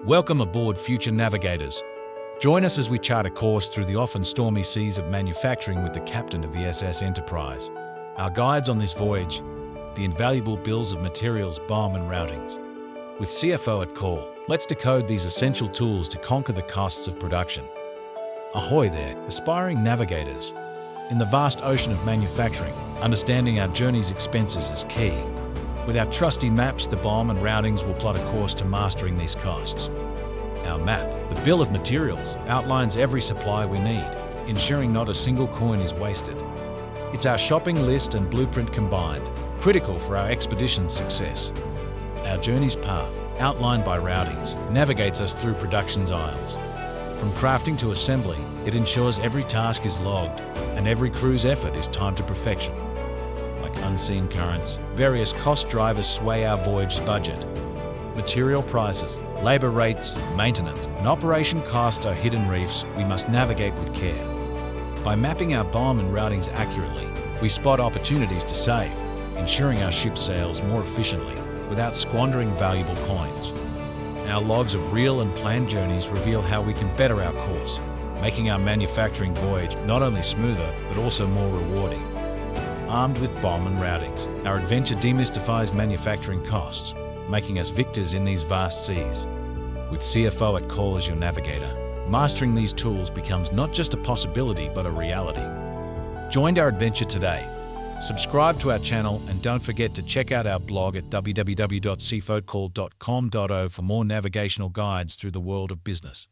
Welcome aboard, future navigators. Join us as we chart a course through the often stormy seas of manufacturing with the captain of the SS Enterprise. Our guides on this voyage, the invaluable bills of materials, BOM and routings. With CFO at call, let's decode these essential tools to conquer the costs of production. Ahoy there, aspiring navigators. In the vast ocean of manufacturing, understanding our journey's expenses is key. With our trusty maps, the BOM and routings will plot a course to mastering these costs. Our map, the bill of materials, outlines every supply we need, ensuring not a single coin is wasted. It's our shopping list and blueprint combined, critical for our expedition's success. Our journey's path, outlined by routings, navigates us through production's aisles. From crafting to assembly, it ensures every task is logged and every crew's effort is timed to perfection. Like unseen currents, various cost drivers sway our voyage's budget. Material prices, labour rates, maintenance, and operation costs are hidden reefs we must navigate with care. By mapping our BOM and routings accurately, we spot opportunities to save, ensuring our ship sails more efficiently without squandering valuable coins. Our logs of real and planned journeys reveal how we can better our course, making our manufacturing voyage not only smoother but also more rewarding. Armed with BOM and routings, our adventure demystifies manufacturing costs, making us victors in these vast seas. With CFO at call as your navigator, mastering these tools becomes not just a possibility but a reality. Join our adventure today. Subscribe to our channel and don't forget to check out our blog at www.cfocall.com.au for more navigational guides through the world of business.